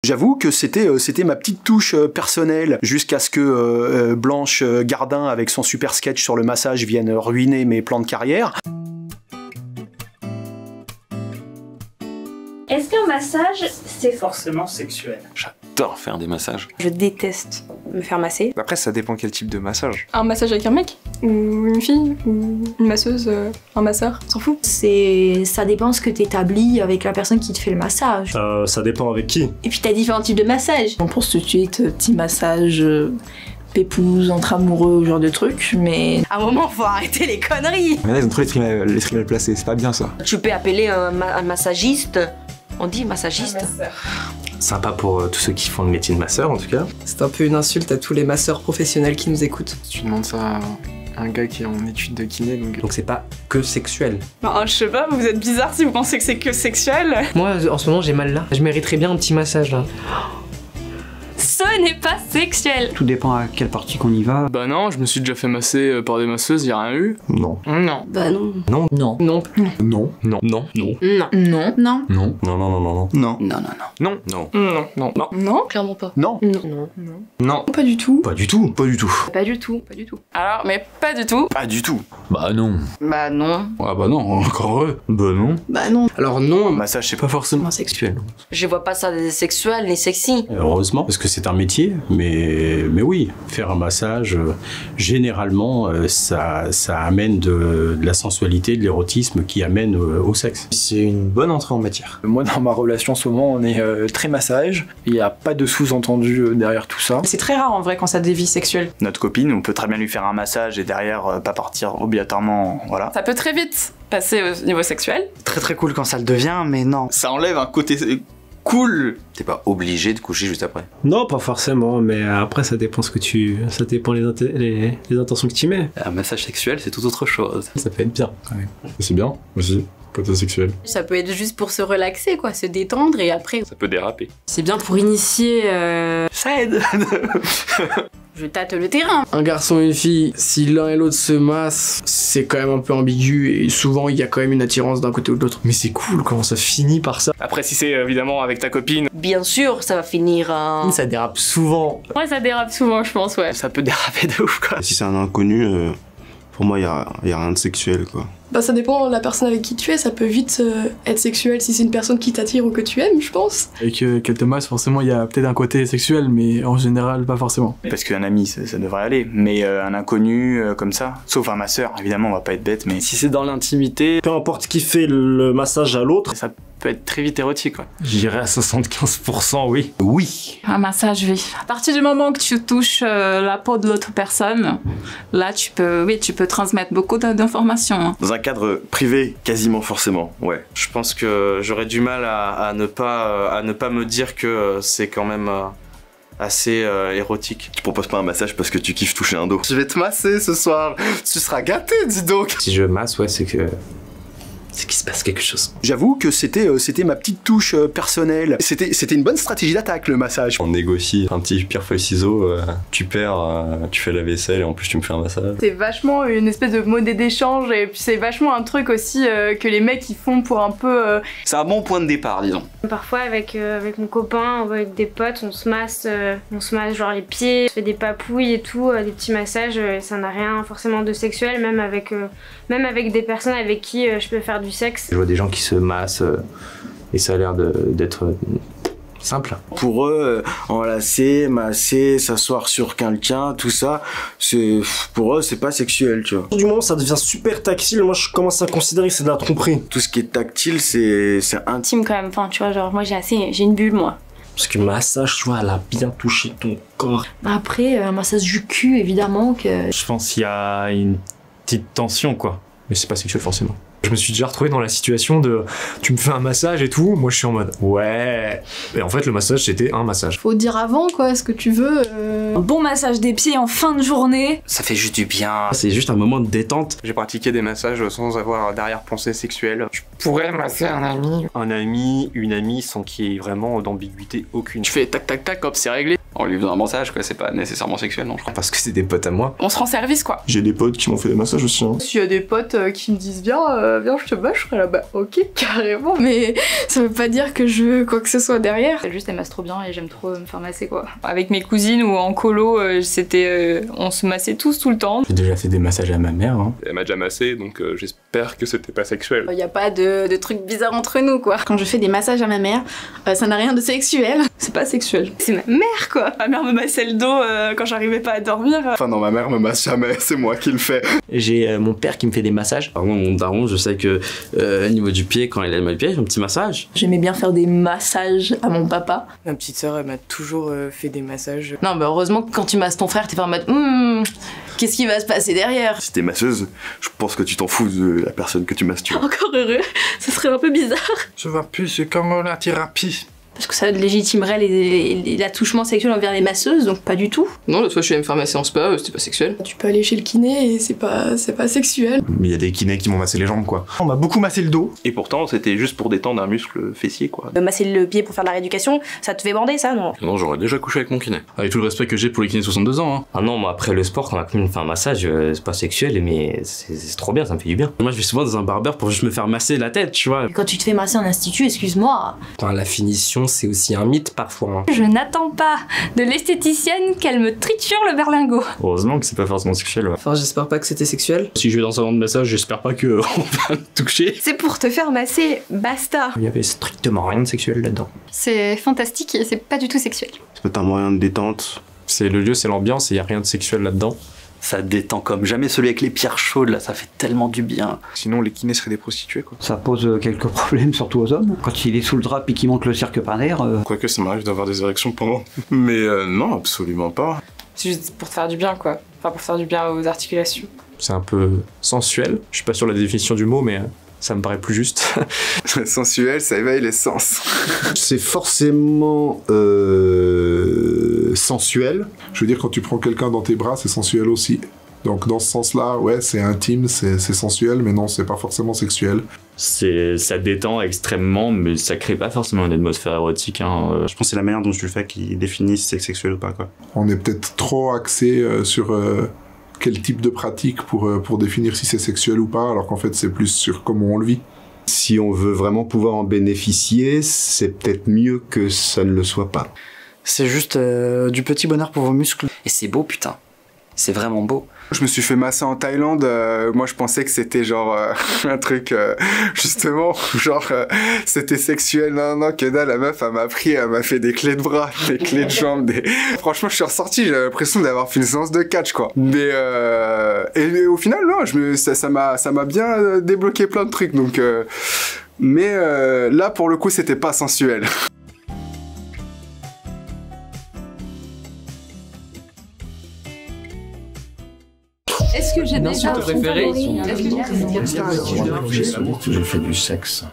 J'avoue que c'était ma petite touche personnelle jusqu'à ce que Blanche Gardin avec son super sketch sur le massage vienne ruiner mes plans de carrière. Est-ce qu'un massage, c'est forcément sexuel? J'adore faire des massages. Je déteste me faire masser. Après, ça dépend quel type de massage. Un massage avec un mec? Ou une fille? Ou une masseuse? Un masseur? On s'en fout? Ça dépend ce que t'établis avec la personne qui te fait le massage. Ça dépend avec qui. Et puis t'as différents types de massages. On pense tout de suite petit massage pépouze entre amoureux, genre de trucs, mais À un moment, faut arrêter les conneries. Mais là, ils ont trop les mal placés, c'est pas bien ça. Tu peux appeler un massagiste. On dit massagiste. Sympa pour tous ceux qui font le métier de masseur en tout cas. C'est un peu une insulte à tous les masseurs professionnels qui nous écoutent. Tu demandes ça à un gars qui est en études de kiné, Donc c'est pas que sexuel. Bah, je sais pas, vous êtes bizarre si vous pensez que c'est que sexuel. Moi, en ce moment, j'ai mal là. Je mériterais bien un petit massage là. Ce n'est pas sexuel. Tout dépend à quelle partie qu'on y va. Bah non, je me suis déjà fait masser par des masseuses, y'a rien eu. Non. Non. Bah non. Non. Non. Non. Non. Non. Non. non. Non. Non. Non. Non, non, non, non. Non. Non. Non. Non. Non. Clairement pas. Non. Non. Non. Pas du tout. Pas du tout. Pas du tout. Pas du tout. Pas du tout. Alors, mais pas du tout. Pas du tout. Bah non. Bah non. Ah bah non, encore heureux. Bah non. Bah non. Alors non, Massage, c'est pas forcément Sexuel. Je vois pas ça sexuel ni sexy. Heureusement, parce que c'est un métier, mais oui, faire un massage, généralement, ça amène de la sensualité, de l'érotisme qui amène au sexe. C'est une bonne entrée en matière. Moi, dans ma relation, en ce moment, on est très massage. Il n'y a pas de sous-entendu derrière tout ça. C'est très rare en vrai quand ça dévie sexuel. Notre copine, on peut très bien lui faire un massage et derrière pas partir obligatoirement, voilà. Ça peut très vite passer au niveau sexuel. Très cool quand ça le devient, mais non. Ça enlève un côté cool. T'es pas obligé de coucher juste après. Non, pas forcément, mais après ça dépend ça dépend les intentions que tu mets. Un massage sexuel, c'est tout autre chose. Ça peut être bien quand même. C'est bien aussi, côté sexuel. Ça peut être juste pour se relaxer, quoi, se détendre et après. Ça peut déraper. C'est bien pour initier. Ça aide. Je tâte le terrain. un garçon et une fille, si l'un et l'autre se massent, c'est quand même un peu ambigu et souvent il y a quand même une attirance d'un côté ou de l'autre. Mais c'est cool comment ça finit par ça. Après, si c'est évidemment avec ta copine, Bien sûr, ça va finir en. Ça dérape souvent. Ouais, ça dérape souvent, je pense, ouais. ça peut déraper de ouf, quoi. Si c'est un inconnu, pour moi, y a rien de sexuel, quoi. Bah ça dépend de la personne avec qui tu es, ça peut vite être sexuel si c'est une personne qui t'attire ou que tu aimes, je pense. Et qu'elle te masse, forcément, il y a peut-être un côté sexuel, mais en général, pas forcément. Parce qu'un ami, ça devrait aller, mais un inconnu comme ça, sauf un masseur, évidemment, on va pas être bête, mais Si c'est dans l'intimité, Peu importe qui fait le massage à l'autre, ça peut être très vite érotique, quoi. j'irais à 75%, oui. Oui. Un massage, oui. À partir du moment que tu touches la peau de l'autre personne, là tu peux transmettre beaucoup d'informations. Dans un cadre privé, quasiment forcément, ouais. Je pense que j'aurais du mal à ne pas me dire que c'est quand même assez érotique. Tu proposes pas un massage parce que tu kiffes toucher un dos. Je vais te masser ce soir, tu seras gâté, dis donc. Si je masse, ouais, c'est qu'il se passe quelque chose. J'avoue que c'était ma petite touche personnelle. C'était une bonne stratégie d'attaque, le massage. On négocie un petit pierre-feuille-ciseau, tu perds, tu fais la vaisselle et en plus tu me fais un massage. C'est vachement une espèce de monnaie d'échange et puis c'est vachement un truc aussi que les mecs ils font pour un peu... C'est un bon point de départ, disons. Parfois avec mon copain ou avec des potes, on se masse genre les pieds, on fait des papouilles et tout, des petits massages, ça n'a rien forcément de sexuel, même avec des personnes avec qui je peux faire du sexe. Je vois des gens qui se massent et ça a l'air d'être simple. Pour eux, enlacer, masser, s'asseoir sur quelqu'un, tout ça, pour eux, c'est pas sexuel, tu vois. Du moment où ça devient super tactile, moi je commence à considérer que c'est de la tromperie. Tout ce qui est tactile, c'est intime. Intime quand même, enfin tu vois, genre moi j'ai une bulle moi. Parce que massage, tu vois, elle a bien touché ton corps. Après, un massage du cul évidemment que... Je pense qu'il y a une petite tension, quoi. Mais c'est pas sexuel forcément. Je me suis déjà retrouvé dans la situation de tu me fais un massage et tout, moi je suis en mode ouais. Et en fait le massage c'était un massage. Faut dire avant quoi, ce que tu veux. Un bon massage des pieds en fin de journée. Ça fait juste du bien. C'est juste un moment de détente. J'ai pratiqué des massages sans avoir d'arrière-pensée sexuelle. Tu pourrais masser un ami. Un ami, une amie, sans qu'il y ait vraiment d'ambiguïté aucune. Tu fais tac tac tac, hop, c'est réglé. En lui faisant un massage, quoi, c'est pas nécessairement sexuel, non, je crois. Parce que c'est des potes à moi. On se rend service, quoi. J'ai des potes qui m'ont fait des massages aussi. Hein. S'il y a des potes qui me disent viens, je te bats, je serai là, bah ok, carrément. Mais ça veut pas dire que je veux quoi que ce soit derrière. Juste, elle masse trop bien et j'aime trop me faire masser, quoi. Avec mes cousines ou en colo, on se massait tous tout le temps. J'ai déjà fait des massages à ma mère. Hein. Elle m'a déjà massé, donc j'espère que c'était pas sexuel. Y a pas de trucs bizarres entre nous, quoi. Quand je fais des massages à ma mère, ça n'a rien de sexuel. C'est pas sexuel. C'est ma mère, quoi. Ma mère me massait le dos quand j'arrivais pas à dormir. Enfin non, ma mère me masse jamais, c'est moi qui le fais. J'ai mon père qui me fait des massages. Par contre, mon daron, je sais que au niveau du pied, quand il a mal au pied, j'ai un petit massage. J'aimais bien faire des massages à mon papa. Ma petite sœur, elle m'a toujours fait des massages. Non, mais heureusement que quand tu masses ton frère, t'es pas en mode qu'est-ce qui va se passer derrière? Si t'es masseuse, je pense que tu t'en fous de la personne que tu masses, tu vois. Encore heureux, ce serait un peu bizarre. Je vois plus, c'est comme la thérapie. Parce que ça légitimerait l'attouchement sexuel envers les masseuses, donc pas du tout. Non, l'autre fois je suis allée me faire masser en spa, c'était pas sexuel. Tu peux aller chez le kiné et c'est pas sexuel. Mais il y a des kinés qui m'ont massé les jambes, quoi. On m'a beaucoup massé le dos. Et pourtant, c'était juste pour détendre un muscle fessier, quoi. Masser le pied pour faire de la rééducation, ça te fait bander, ça, non? Non, j'aurais déjà couché avec mon kiné. Avec tout le respect que j'ai pour les kinés de 62 ans. Hein. Ah non, moi après le sport, quand ma copine me fait un massage, c'est pas sexuel, mais c'est trop bien, ça me fait du bien. Moi je vais souvent dans un barbeur pour juste me faire masser la tête, tu vois. Et quand tu te fais masser en institut, excuse-moi. Enfin, la finition, c'est aussi un mythe parfois. Hein. Je n'attends pas de l'esthéticienne qu'elle me triture le berlingot. Heureusement que c'est pas forcément sexuel. Ouais. Enfin, j'espère pas que c'était sexuel. Si je vais dans un salon de massage, j'espère pas qu'on va me toucher. C'est pour te faire masser, basta. Il y avait strictement rien de sexuel là-dedans. C'est fantastique et c'est pas du tout sexuel. C'est peut-être un moyen de détente. C'est le lieu, c'est l'ambiance et y a rien de sexuel là-dedans. Ça détend comme jamais, celui avec les pierres chaudes, là, ça fait tellement du bien. Sinon, les kinés seraient des prostituées, quoi. Ça pose quelques problèmes, surtout aux hommes. Quand il est sous le drap et qu'il monte le cirque par l'air. Quoique ça m'arrive d'avoir des érections pendant. Mais non, absolument pas. C'est juste pour te faire du bien, quoi. Enfin, pour faire du bien aux articulations. C'est un peu sensuel. Je suis pas sûr de la définition du mot, mais ça me paraît plus juste. Sensuel, ça éveille les sens. C'est forcément sensuel. Je veux dire, quand tu prends quelqu'un dans tes bras, c'est sensuel aussi. Donc dans ce sens-là, ouais, c'est intime, c'est sensuel, mais non, c'est pas forcément sexuel. Ça détend extrêmement, mais ça crée pas forcément une atmosphère érotique. Hein. Je pense que c'est la manière dont tu le fais qui définit si c'est sexuel ou pas, quoi. On est peut-être trop axé sur quel type de pratique pour définir si c'est sexuel ou pas, alors qu'en fait c'est plus sur comment on le vit. Si on veut vraiment pouvoir en bénéficier, c'est peut-être mieux que ça ne le soit pas. C'est juste du petit bonheur pour vos muscles. Et c'est beau, putain. C'est vraiment beau. Je me suis fait masser en Thaïlande, moi je pensais que c'était genre un truc justement genre c'était sexuel, non que dalle, la meuf elle m'a pris, elle m'a fait des clés de bras, des clés de jambes, franchement je suis ressorti, j'avais l'impression d'avoir fait une séance de catch quoi. Mais et au final non, ça m'a bien débloqué plein de trucs donc mais là pour le coup c'était pas sensuel. Est-ce que j'ai déjà J'ai fait du sexe.